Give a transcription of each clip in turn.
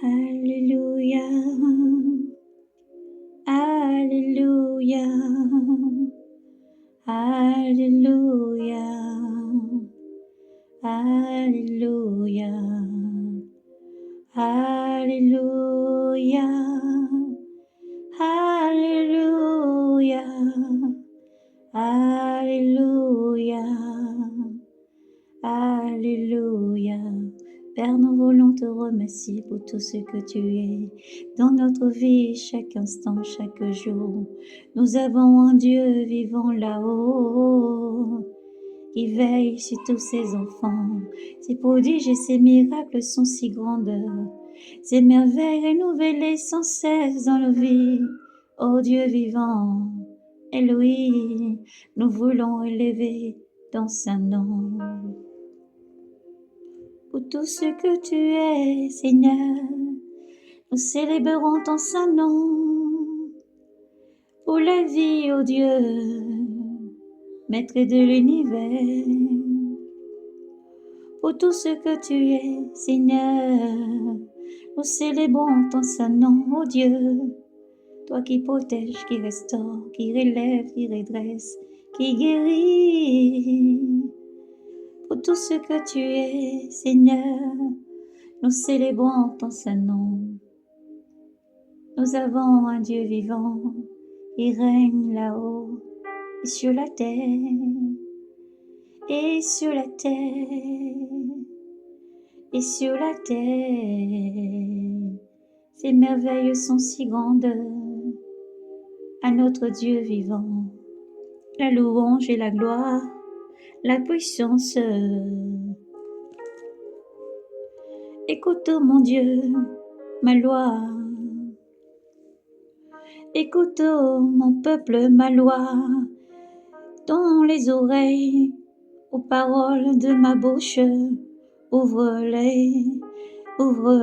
Alléluia, Alléluia, Alléluia, Alléluia, Alléluia, Alléluia, Alléluia, Alléluia. Père, nous voulons te remercier pour tout ce que tu es dans notre vie, chaque instant, chaque jour. Nous avons un Dieu vivant là-haut qui veille sur tous ses enfants. Ses prodiges et ses miracles sont si grands. Ses merveilles renouvelées sans cesse dans nos vies. Ô Dieu vivant, Elohim, nous voulons élever ton saint nom. Pour tout ce que tu es, Seigneur, nous célébrons ton saint nom. Pour la vie, ô Dieu, Maître de l'univers. Pour tout ce que tu es, Seigneur, nous célébrons ton saint nom, ô Dieu. Toi qui protèges, qui restaure, qui relève, qui redresse, qui guérit. Pour tout ce que tu es, Seigneur, nous célébrons ton saint nom. Nous avons un Dieu vivant, il règne là-haut et sur la terre, et sur la terre, et sur la terre. Ces merveilles sont si grandes à notre Dieu vivant. La louange et la gloire, la puissance. Écoute, mon Dieu, ma loi. Écoute, mon peuple, ma loi. Dans les oreilles aux paroles de ma bouche. Ouvre-les, ouvre.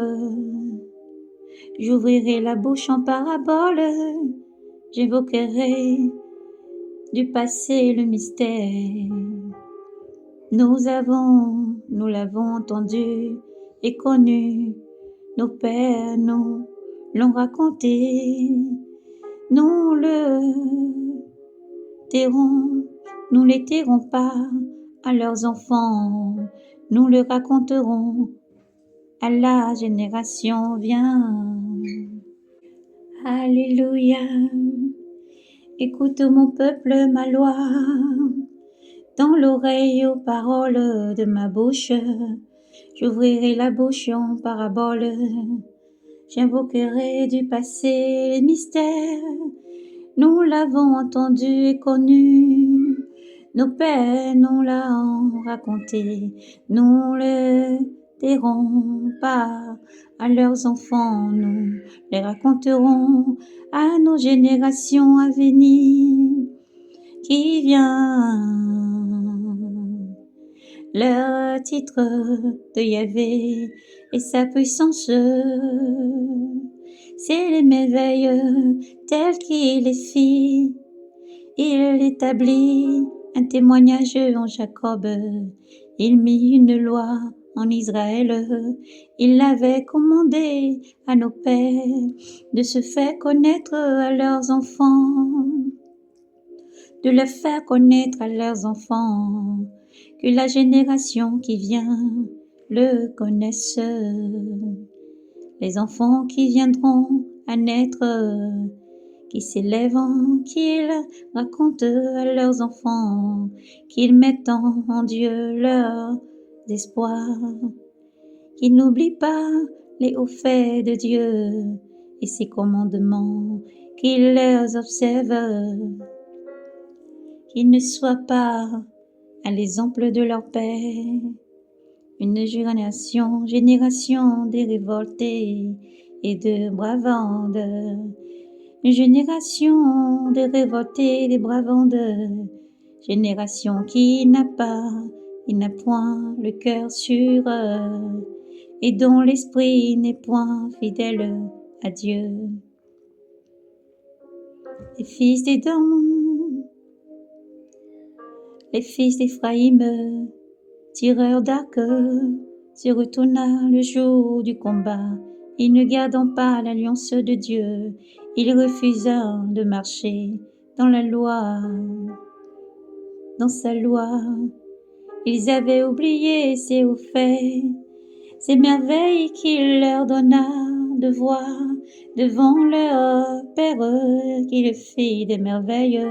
J'ouvrirai la bouche en parabole. J'évoquerai du passé le mystère. Nous l'avons entendu et connu. Nos pères nous l'ont raconté. Nous le tairons, nous les tairons pas à leurs enfants. Nous le raconterons à la génération vient. Alléluia. Écoute mon peuple, ma loi. Dans l'oreille aux paroles de ma bouche, j'ouvrirai la bouche en parabole. J'invoquerai du passé les mystères. Nous l'avons entendu et connu. Nos pères nous l'ont raconté. Nous le tairons pas à leurs enfants. Nous les raconterons à nos générations à venir. Qui vient leur titre de Yahvé et sa puissance, c'est les merveilles telles qu'il les fit. Il établit un témoignage en Jacob, il mit une loi en Israël. Il avait commandé à nos pères de se faire connaître à leurs enfants, de le faire connaître à leurs enfants, que la génération qui vient le connaisse. Les enfants qui viendront à naître, qui s'élèvent, qu'ils racontent à leurs enfants, qu'ils mettent en Dieu leur espoir, qu'ils n'oublient pas les hauts faits de Dieu et ses commandements, qu'ils les observent, qu'ils ne soient pas à l'exemple de leur père, une génération des révoltés et de bravandes, une génération des révoltés et des bravandes, génération qui n'a point le cœur sûr et dont l'esprit n'est point fidèle à Dieu. Les fils d'Édom, les fils d'Éphraïm, tireurs d'arc, se retourna le jour du combat. et ne gardant pas l'alliance de Dieu, il refusa de marcher dans la loi, dans sa loi. Ils avaient oublié ses hauts faits, ces merveilles qu'il leur donna de voir devant leur Père, qu'il fit des merveilles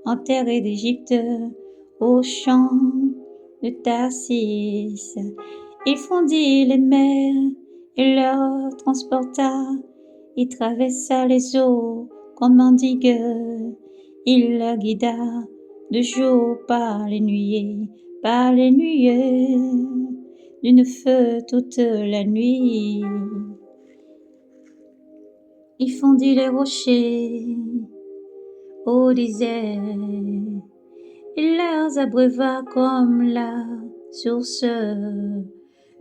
en terre d'Égypte, au champ de Tarsis. Il fondit les mers et leur transporta, il traversa les eaux comme en digue, il leur guida de jour par les nuées, d'une feu toute la nuit. Il fondit les rochers au désert, il leur abreuva comme la source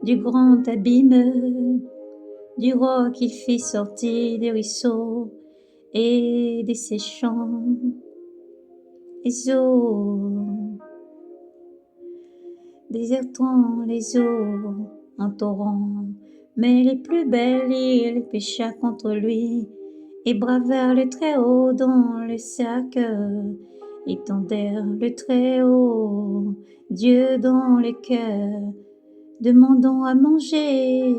du grand abîme, du roc il fit sortir des ruisseaux et des séchants, les eaux, désertant les eaux en torrent, mais les plus belles il pécha contre lui, et bravèrent le Très-Haut dans le sac, étendèrent le Très-Haut, Dieu dans les cœurs, demandant à manger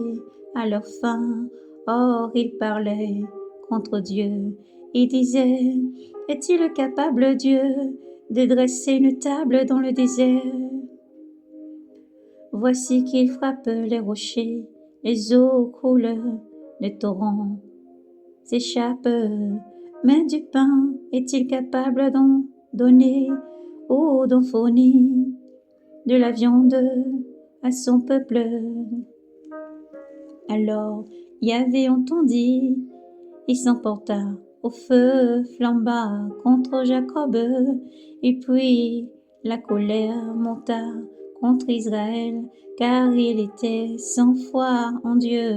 à leur faim. Or ils parlaient contre Dieu, et disaient, est-il capable Dieu de dresser une table dans le désert? Voici qu'il frappe les rochers, les eaux coulent, les torrents s'échappent, mais du pain est-il capable d'en donner ou d'en fournir de la viande à son peuple? Alors Yahvé entendit, il s'emporta, au feu flamba contre Jacob, et puis la colère monta contre Israël, car il était sans foi en Dieu,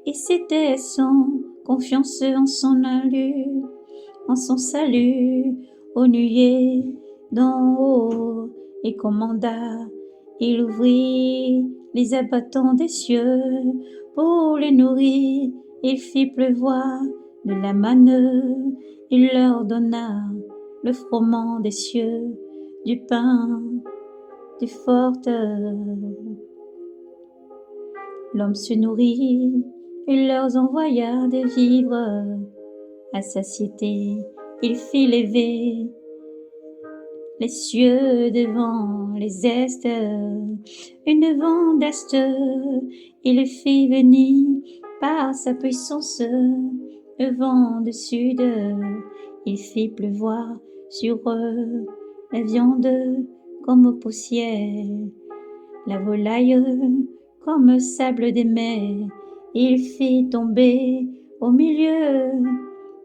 et c'était sans confiance en son salut, aux nuées d'en haut, et commanda, il ouvrit les abattants des cieux pour les nourrir, il fit pleuvoir de la manne, il leur donna le froment des cieux, du pain, du forte. L'homme se nourrit, il leur envoya des vivres à satiété, il fit lever les cieux devant les est, une vent d'est, il fit venir par sa puissance, le vent de sud, il fit pleuvoir sur eux la viande comme poussière, la volaille comme sable des mers, il fit tomber au milieu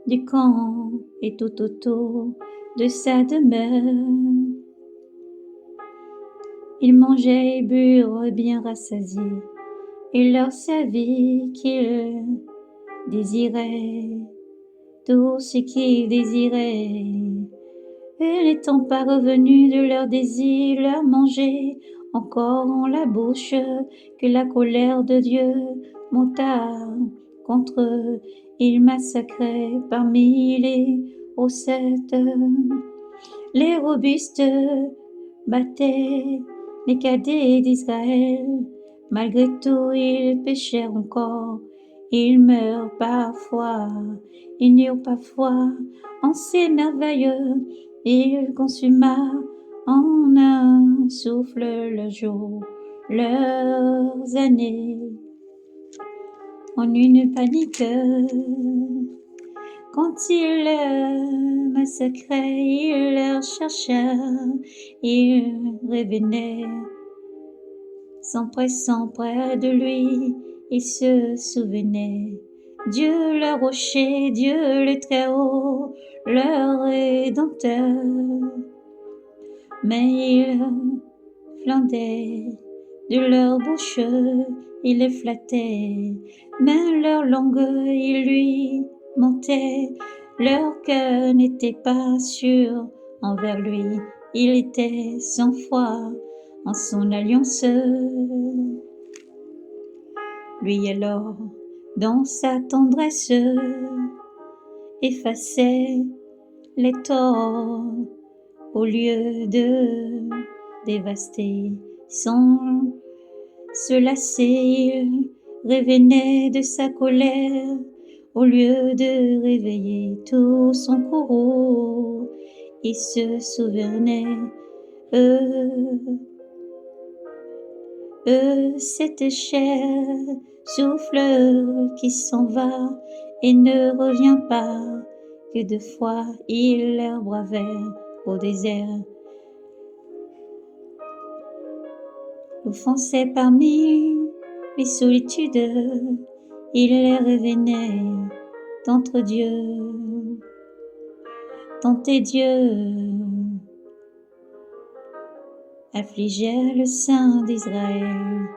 du camp et tout autour de sa demeure. Ils mangeaient et burent bien rassasiés, il leur servit qu'ils désiraient, tout ce qu'ils désiraient. Et n'étant pas revenus de leur désir, leur mangeaient encore en la bouche, que la colère de Dieu monta contre eux. Ils massacraient parmi les rossettes, les robustes battaient les cadets d'Israël. Malgré tout, ils péchèrent encore, ils meurent parfois, ils n'eurent pas foi en ces merveilles. Il consuma en un souffle le jour, leurs années, en une panique. Quand il massacrait, il leur chercha, il revenait, s'empressant près de lui, il se souvenait. Dieu le rocher, Dieu le Très-Haut, leur Rédempteur. Mais ils flandaient de leur bouche, ils les flattaient, mais leur langue, ils lui mentaient. Leur cœur n'était pas sûr envers lui, il était sans foi en son alliance. Lui alors dans sa tendresse, effaçait les torts au lieu de dévaster sans se lasser. Il revenait de sa colère au lieu de réveiller tout son courroux. Il se souvenait, cette chair souffle qui s'en va et ne revient pas, que deux fois il l'herbe vert au désert. Offensé parmi les solitudes, il revenait d'entre Dieu, tenter Dieu, affligeait le Saint d'Israël,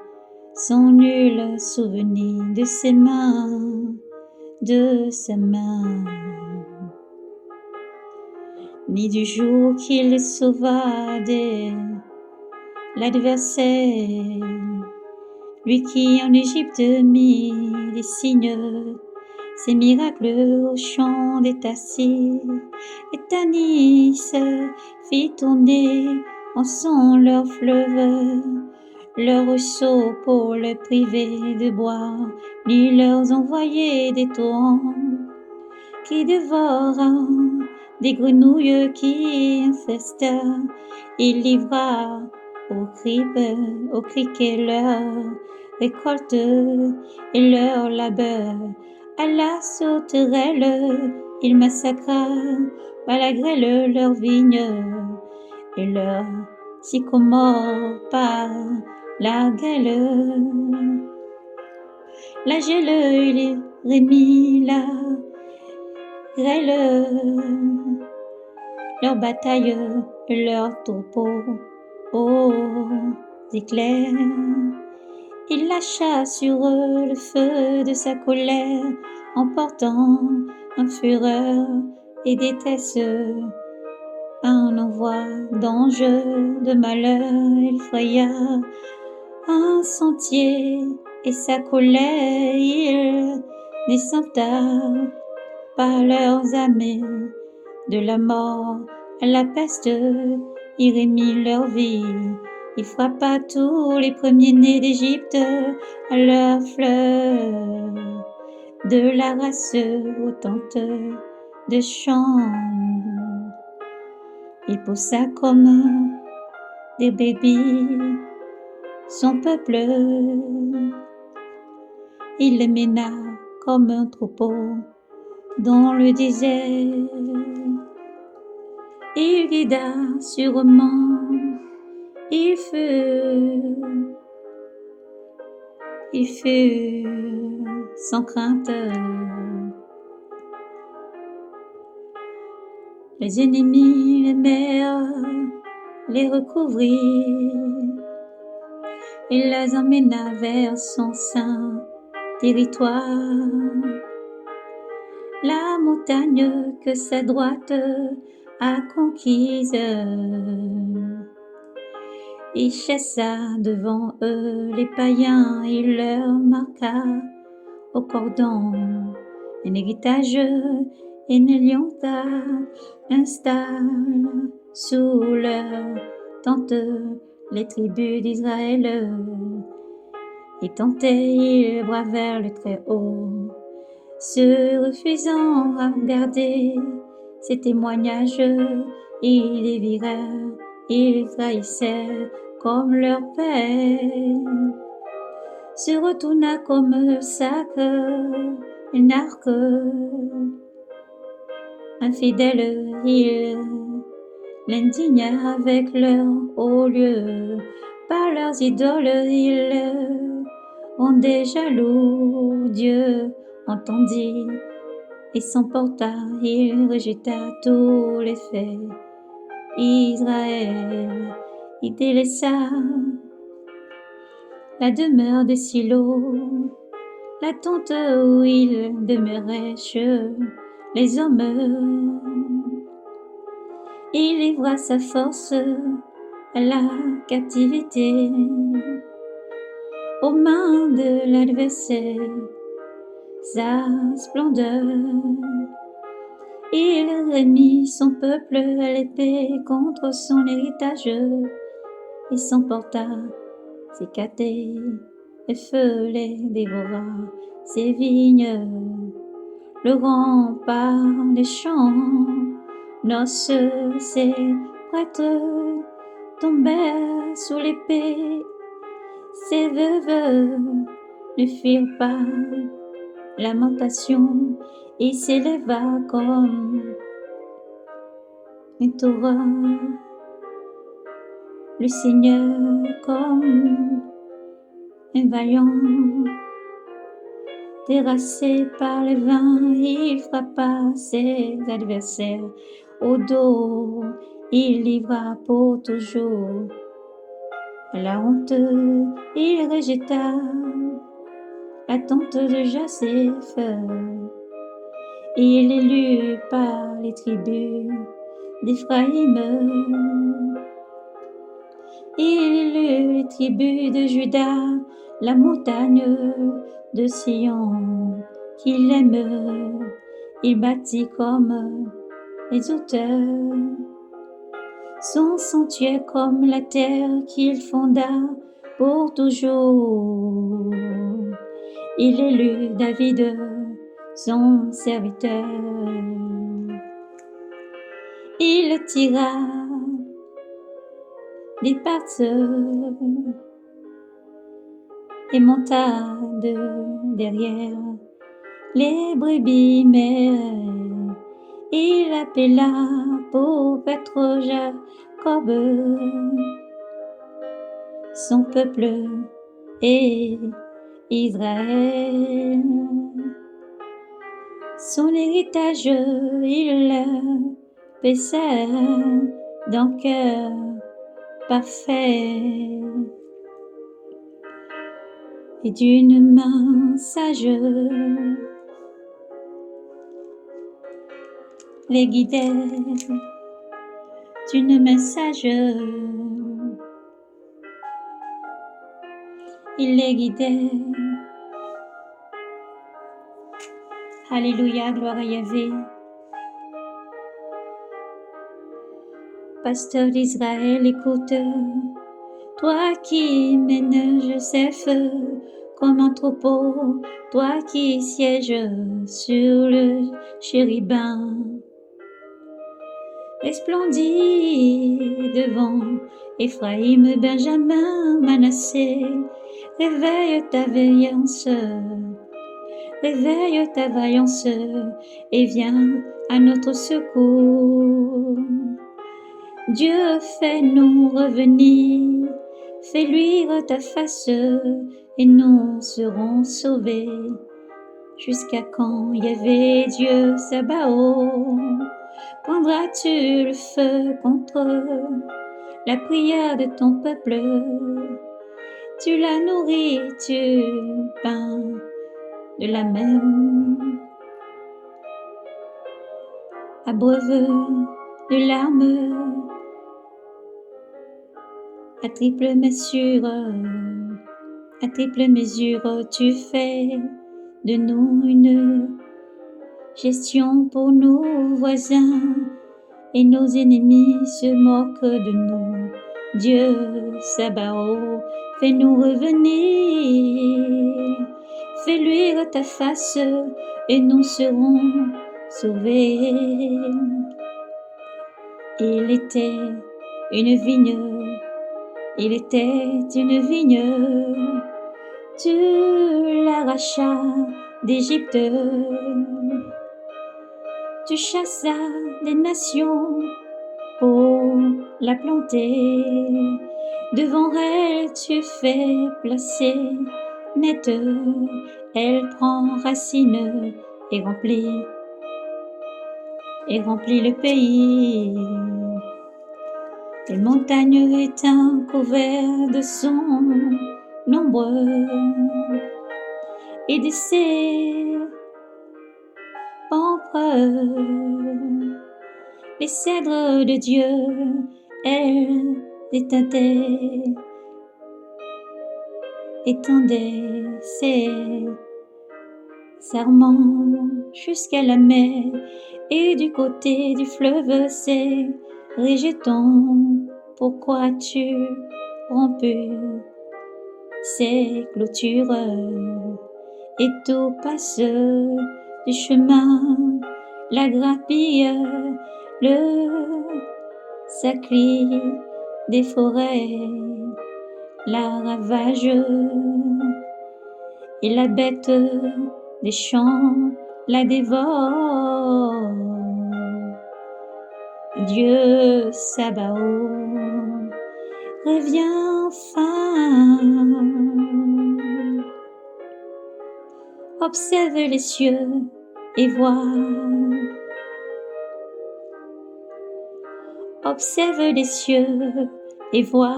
sans nul souvenir de ses mains, ni du jour qu'il sauva de l'adversaire, lui qui en Égypte mit des signes, ses miracles au champ des Tarsis, et Tanis fit tourner en son leur fleuve, leur ruisseau pour le priver de boire, lui leur envoyer des torrents qui dévora des grenouilles qui infesta. Il livra aux criquets leur récolte et leur labeur. À la sauterelle, il massacra par la grêle leurs vignes et leurs sycomores par la grêle. La gêle, il remit la grêle, leur bataille, leur troupeau aux éclairs. Il lâcha sur eux le feu de sa colère, emportant en fureur et détresse, un envoi d'ange de malheur. Il fraya un sentier et sa colère il descendra par leurs armées, de la mort à la peste, il remit leur vie. Il frappa tous les premiers-nés d'Égypte à leur fleur, de la race aux tentes de champs. Il poussa comme des bébés son peuple, il les mena comme un troupeau dans le désert. Il guida sûrement, il fut sans crainte. Les ennemis, les mers, les recouvrit. Il les emmena vers son saint territoire. La montagne que sa droite a conquise, il chassa devant eux les païens, il leur marqua au cordon un héritage et n'ayanta installe sous leur tente les tribus d'Israël. Et tentaient, ils bravèrent le Très-Haut, se refusant à garder ces témoignages. Ils les virèrent, ils trahissèrent comme leur père. Se retourna comme sac, un arc. Infidèle, il l'indigna avec leur haut lieu. Par leurs idoles, ils rendaient jaloux. Dieu entendit et s'emporta, il rejeta tous les faits. Israël, il délaissa la demeure des silos, la tente où il demeurait chez les hommes. Il livra sa force à la captivité, aux mains de l'adversaire. sa splendeur. Il remit son peuple à l'épée contre son héritage et s'emporta ses catés, le feu les dévora, ses vignes, le rempart des champs, noces, ses prêtres tombèrent sous l'épée, ses veuves ne firent pas lamentation, il s'éleva comme une tour, le Seigneur comme un vaillant. Terrassé par les vents, il frappa ses adversaires au dos, il livra pour toujours la honte, il rejeta la tente de Joseph. Il élu par les tribus d'Éphraïm, il élut les tribus de Juda, la montagne de Sion qu'il aime, il bâtit comme les auteurs son sanctuaire comme la terre qu'il fonda pour toujours. Il élut David, son serviteur. Il le tira des pattes et monta de derrière les brebis mères. Il appela pour paître Jacob, son peuple et Israël. Son héritage, il paissa d'un cœur parfait et d'une main sage. Les guidait d'une main sage. Il les guidait. Alléluia, gloire à Yahvé. Pasteur d'Israël, écoute, toi qui mènes Joseph comme un troupeau, toi qui sièges sur le chérubin, resplendis devant Éphraïm, Benjamin, Manassé, réveille ta vaillance et viens à notre secours. Dieu, fais-nous revenir, fais luire ta face et nous serons sauvés. Jusqu'à quand, Yahvé, Dieu Sabaoth, prendras-tu le feu contre la prière de ton peuple? Tu la nourris, tu peins de la même, abreuve de larmes, à triple mesure, tu fais de nous une gestion pour nos voisins et nos ennemis se moquent de nous. Dieu Sabaoth, fais-nous revenir, fais luire ta face et nous serons sauvés. Il était une vigne, tu l'arrachas d'Égypte, tu chassas des nations pour la planter, devant elle tu fais placer nette, elle prend racine et remplit le pays. Les montagnes éteintes couvertes de son ombre et de ses pampres, les cèdres de Dieu, elles étendaient ses serment jusqu'à la mer, et du côté du fleuve c'est rejeton. Pourquoi tu rompu ces clôtures et tout passe du chemin, la grappille, le sacri des forêts, la ravage et la bête des champs la dévore. Dieu Sabaoth, reviens enfin. Observe les cieux et vois. Observe les cieux et vois.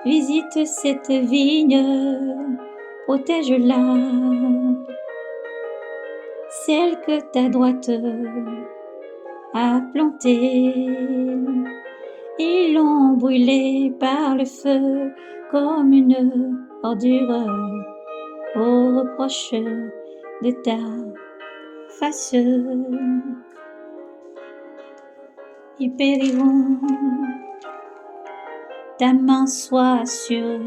Visite cette vigne, protège-la, celle que ta droite a plantée. Ils l'ont brûlée par le feu comme une ordure au reproche de ta face. Ils périront. Ta main soit sur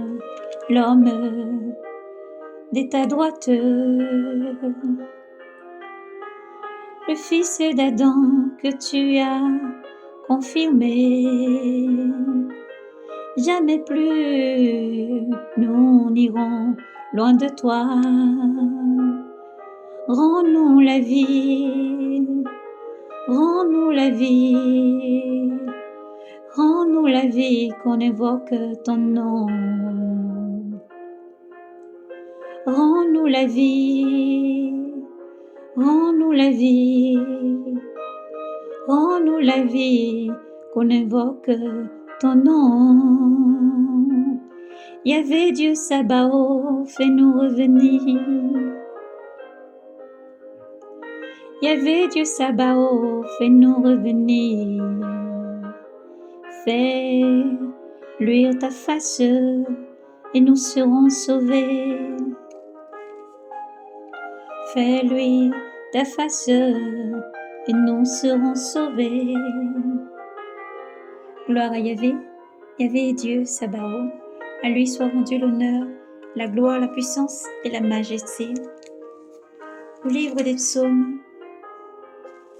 l'homme de ta droite. Le fils d'Adam que tu as confirmé. Jamais plus nous n'irons loin de toi. Rends-nous la vie, rends-nous la vie, rends-nous la vie qu'on évoque ton nom. Rends-nous la vie, rends-nous la vie, rends-nous la vie qu'on évoque ton nom. Yahvé Dieu Sabaoth, fais-nous revenir. Yahvé Dieu Sabaoth, fais-nous revenir. Fais luire ta face et nous serons sauvés. Fais luire ta face et nous serons sauvés. Gloire à Yahvé, Yahvé est Dieu Sabaoth. À lui soit rendu l'honneur, la gloire, la puissance et la majesté. Au livre des psaumes,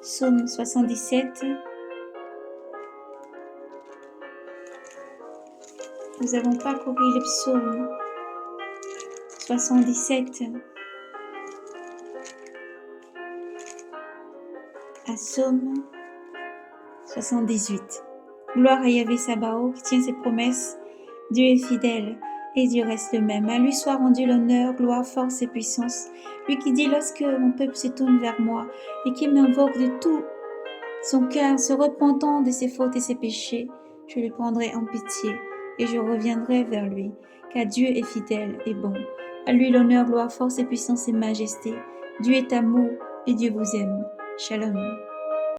psaume 77. Nous avons parcouru le psaume 77 à psaume 78. Gloire à Yahvé Sabaoth qui tient ses promesses. Dieu est fidèle et Dieu reste le même. À lui soit rendu l'honneur, gloire, force et puissance. Lui qui dit lorsque mon peuple se tourne vers moi et qui m'invoque de tout son cœur, se repentant de ses fautes et ses péchés, je le prendrai en pitié et je reviendrai vers lui, car Dieu est fidèle et bon. À lui l'honneur, gloire, force et puissance et majesté. Dieu est amour et Dieu vous aime. Shalom.